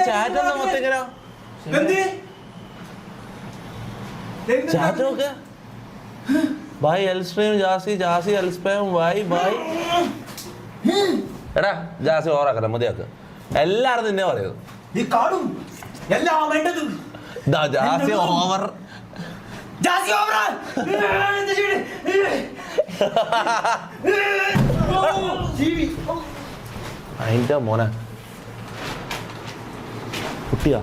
Chat മൊത്തം chat നോക്ക്. By എൽസ്ട്രീം ജാസി, ജാസി എൽസ്പേം ബൈ ബൈ. എടാ ജാസി ഓവറാക്കല, മതിയാക്ക്. എല്ലാരും നിന്നെ പറയുന്നത് ജാസി ഓവർ. അതിന്റെ മോനെ കുട്ടിയാ.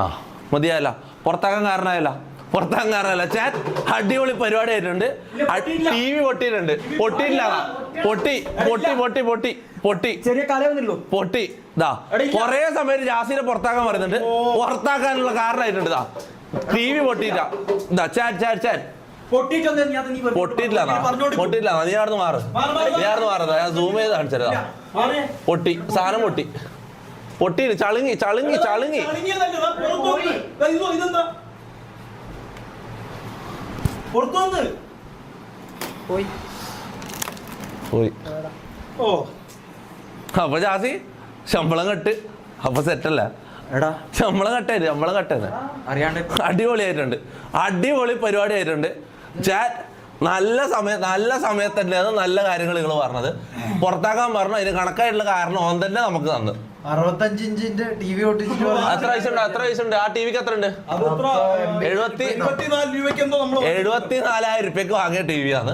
ആ മതിയായല്ല, പുറത്താക്കാൻ കാരണമായല്ല. ചാറ്റ് അടിപൊളി പരിപാടി ആയിട്ടുണ്ട്. ടി വി പൊട്ടിയിട്ടുണ്ട്. പൊട്ടി ഇതാ കൊറേ സമയത്ത് ജാസിനെ പുറത്താക്കാൻ പറയുന്നുണ്ട്. പുറത്താക്കാനുള്ള കാരണമായിട്ടുണ്ട്. ഇതാ ടി വി പൊട്ടിയില്ല. ഇതാ ചാറ്റ് പൊട്ടിയിട്ടില്ല. നീ ആടുന്ന് മാറ്. ഞാൻ സൂം ചെയ്ത് കാണിച്ചതാ. പൊട്ടി, സാധനം പൊട്ടിയില്ല. ചളുങ്ങി. പോയി. അപ്പൊ ജാസി ശമ്പളം കട്ട്. അപ്പൊ സെറ്റല്ല. ശമ്പളം കട്ടേന് അടിപൊളിയായിട്ടുണ്ട്. അടിപൊളി പരിപാടി ആയിട്ടുണ്ട്. ചാറ്റ് നല്ല സമയത്ത് തന്നെയാണ് നല്ല കാര്യങ്ങൾ നിങ്ങൾ പറഞ്ഞത്. പുറത്താക്കാൻ പറഞ്ഞു. അതിന് കണക്കായിട്ടുള്ള കാരണം ഓൻ തന്നെ നമുക്ക് തന്നു. 65 ഇഞ്ചിന്റെ ടി വി ഒട്ടിച്ചിട്ട് എത്ര വയസ്സുണ്ട്? ആ ടിവിക്ക് എത്ര ഉണ്ട്? 74,000 രൂപയ്ക്ക് വാങ്ങിയ ടി വി ആണ്.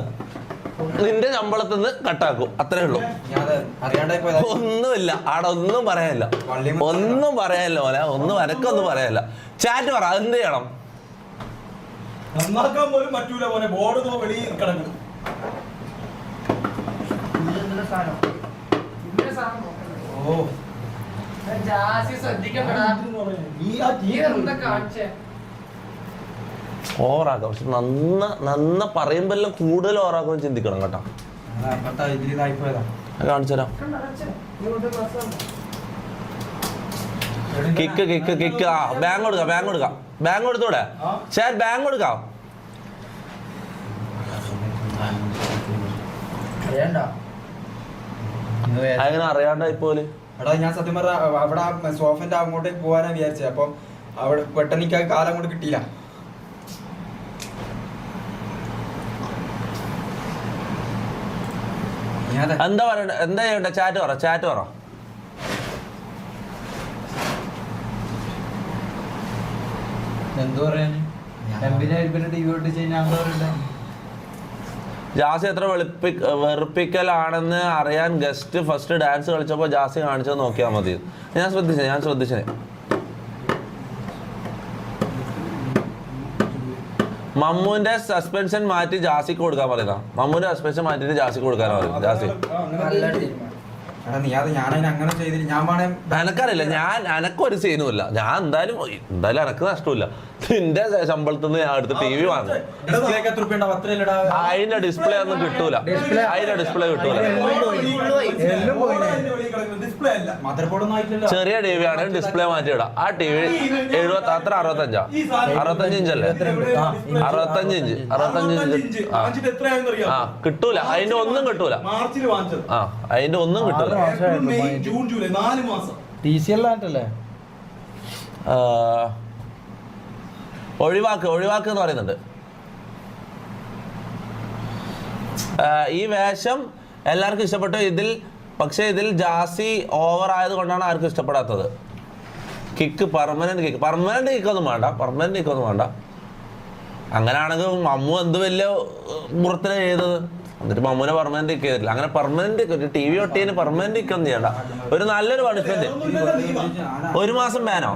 നിന്റെ ശമ്പളത്തിൽ നിന്ന് കട്ടാക്കും. അത്രേ ഉള്ളൂ. ഒന്നുമില്ല ആടെ, ഒന്നും പറയാനില്ല മോനെ. എനക്കൊന്നും പറയാനില്ല. ചാറ്റ് പറ, എന്ത് ചെയ്യണം? നന്നാക്കാൻ പോലും പറ്റൂല മോനെ. ബോർഡ് വെളിയിൽ കിടക്കും. ഓവറാക്കാം. പക്ഷെ നന്ന പറയുമ്പെല്ലാം കൂടുതൽ ഓവറാക്കാൻ ചിന്തിക്കണം കേട്ടോ. കാണിച്ചു തരാം. കിക്ക്. ആ ബാങ്ക് കൊടുത്തൂടെ? ഷാറ്റ് ബാങ്ക് കൊടുക്കാം. അങ്ങനെ അറിയാണ്ടായി പോലെ. എടാ ഞാൻ സത്യം പറഞ്ഞ അവിടെ സോഫന്റെ അങ്ങോട്ടേക്ക് പോകാനാ വിചാരിച്ചത്. അപ്പം അവിടെ പെട്ടെന്ന് എനിക്ക് കാലം അങ്ങോട്ട് കിട്ടിയില്ല. എന്താ പറയണ്ട? എന്താ ചെയ്യണ്ട? ചാറ്റ് പറ. എന്തോ പറയാ ജാസി എത്ര വെറുപ്പിക്കലാണെന്ന് അറിയാൻ ഗസ്റ്റ് ഫസ്റ്റ് ഡാൻസ് കളിച്ചപ്പോൾ ജാസി കാണിച്ചത് നോക്കിയാൽ മതി. ഞാൻ ശ്രദ്ധിച്ചേ. മമ്മൂന്റെ സസ്പെൻഷൻ മാറ്റി ജാസിക്ക് കൊടുക്കാൻ പറയുന്ന. മമ്മൂന്റെ സസ്പെൻഷൻ മാറ്റിട്ട് ജാസിക്ക് കൊടുക്കാനാ പറയുന്നത്. ജാസി എനക്കറിയില്ല. എനക്കൊരു സീനും ഇല്ല. ഞാൻ എന്തായാലും എനക്ക് നഷ്ടമില്ല. നിന്റെ ശമ്പളത്തിൽ നിന്ന് ഞാൻ അടുത്ത് ടി വി വാങ്ങും. അതിന്റെ ഡിസ്പ്ലേ ഒന്നും കിട്ടൂല. ചെറിയ ടി വി ആണെങ്കിൽ ഡിസ്പ്ലേ മാറ്റിയിടാം. ആ ടി വി 65 ഇഞ്ചല്ലേ? 65 ഇഞ്ച്. ആ കിട്ടൂല. അതിന്റെ ഒന്നും കിട്ടൂല. ഒഴിവാക്ക് എന്ന് പറയുന്നുണ്ട്. ഈ വേഷം എല്ലാവർക്കും ഇഷ്ടപ്പെട്ടു. പക്ഷെ ഇതിൽ ജാസി ഓവർ ആയത് കൊണ്ടാണ് ആർക്കും ഇഷ്ടപ്പെടാത്തത്. പെർമനന്റ് കിക്കൊന്നും വേണ്ട. അങ്ങനെയാണെങ്കിൽ മമ്മു എന്ത് വലിയ മുറത്തിനെ ചെയ്തത്. എന്നിട്ട് മമ്മൂനെ പെർമനന്റ് കിക്ക് ചെയ്തിട്ടില്ല. അങ്ങനെ പെർമനന്റ് ടി വി ഒട്ടിയതിന് പെർമനന്റ് കിക്കൊന്നും ചെയ്യണ്ട. ഒരു നല്ലൊരു പണിഷ്മെന്റ്. 1 മാസം ബാനോ?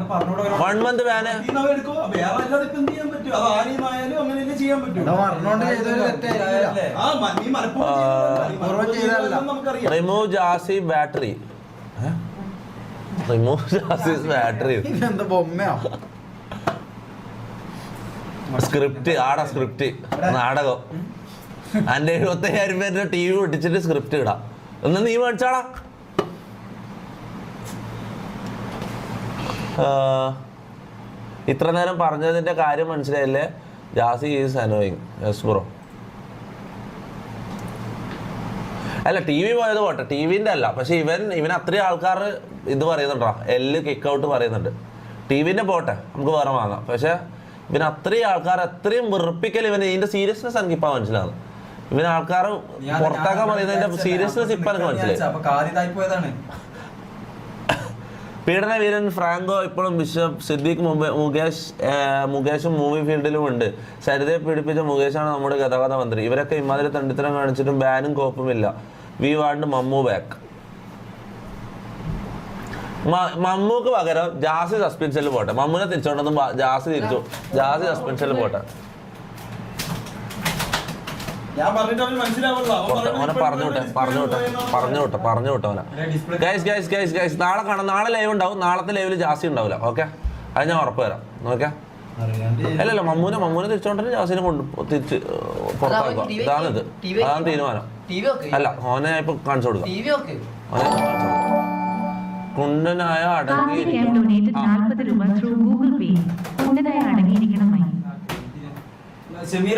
1 month ban. Remove Jassi battery. Script നാടകം. അന്റെ 75,000 പേരുടെ ടി വി പൊട്ടിച്ചിട്ട് സ്ക്രിപ്റ്റ് ഇടാം. എന്നാ നീ മേടിച്ചാടാ. ഇത്ര നേരം പറഞ്ഞതിന്റെ കാര്യം മനസ്സിലായില്ലേ? Jassi is annoying. Yes bro. അല്ല ടി വി പോയത് പോട്ടെ, ടി വിന്റെ അല്ല, പക്ഷെ ഇവൻ അത്രയും ആൾക്കാർ ഇത് പറയുന്നുണ്ടോ, എല്ല് കിക്ക് ഔട്ട് പറയുന്നുണ്ട്. ടി വിന്റെ പോട്ടെ, നമുക്ക് വേറെ വാങ്ങാം. പക്ഷെ ഇവന് അത്രയും ആൾക്കാർ അത്രയും വെറുപ്പിക്കൽ, ഇവന് ഇതിന്റെ സീരിയസ്നെസ് എനിക്ക് ഇപ്പൊ മനസ്സിലാകും. ഇവന് ആൾക്കാർ പുറത്താക്കാൻ പറയുന്നതിന്റെ സീരിയസ്നെസ് ഇപ്പൊ എനിക്ക് മനസ്സിലായി. പീഡന വീരൻ ഫ്രാങ്കോ ഇപ്പോഴും ബിഷപ്പ് സിദ്ദീഖ് മുകേഷും മൂവി ഫീൽഡിലും ഉണ്ട്. സരിതയെ പീഡിപ്പിച്ച മുകേഷാണ് നമ്മുടെ ഗതാഗത മന്ത്രി. ഇവരൊക്കെ ഇമാതിരി തണ്ടിത്തരം കാണിച്ചിട്ടും ബാനും കോപ്പുമില്ല. We want Mammu back. മമ്മൂക്ക് പകരം ജാസി സസ്പെൻഷനിൽ പോട്ടെ. മമ്മൂനെ തിരിച്ചോണ്ടൊന്നും ജാസി സസ്പെൻഷനിൽ പോട്ടെ. അവനെ പറഞ്ഞു വിട്ടോ അവനെ. ഗൈസ് നാളെ കാണാം. നാളെ ലൈവ് ഉണ്ടാവും. നാളത്തെ ലൈവില് ജാസി ഉണ്ടാവില്ല. ഓക്കെ, അത് ഞാൻ ഉറപ്പ് തരാം. ഓക്കെ, അല്ലല്ല മമ്മൂനെ തിരിച്ചോണ്ടേ ജാസിനെ തിരിച്ച് പുറത്താക്കുക. അതാണ് തീരുമാനം. അല്ല, ഓനെ ഇപ്പൊ കാണിച്ചു കൊടുക്കാം. കുണ്ടനായ അടങ്ങി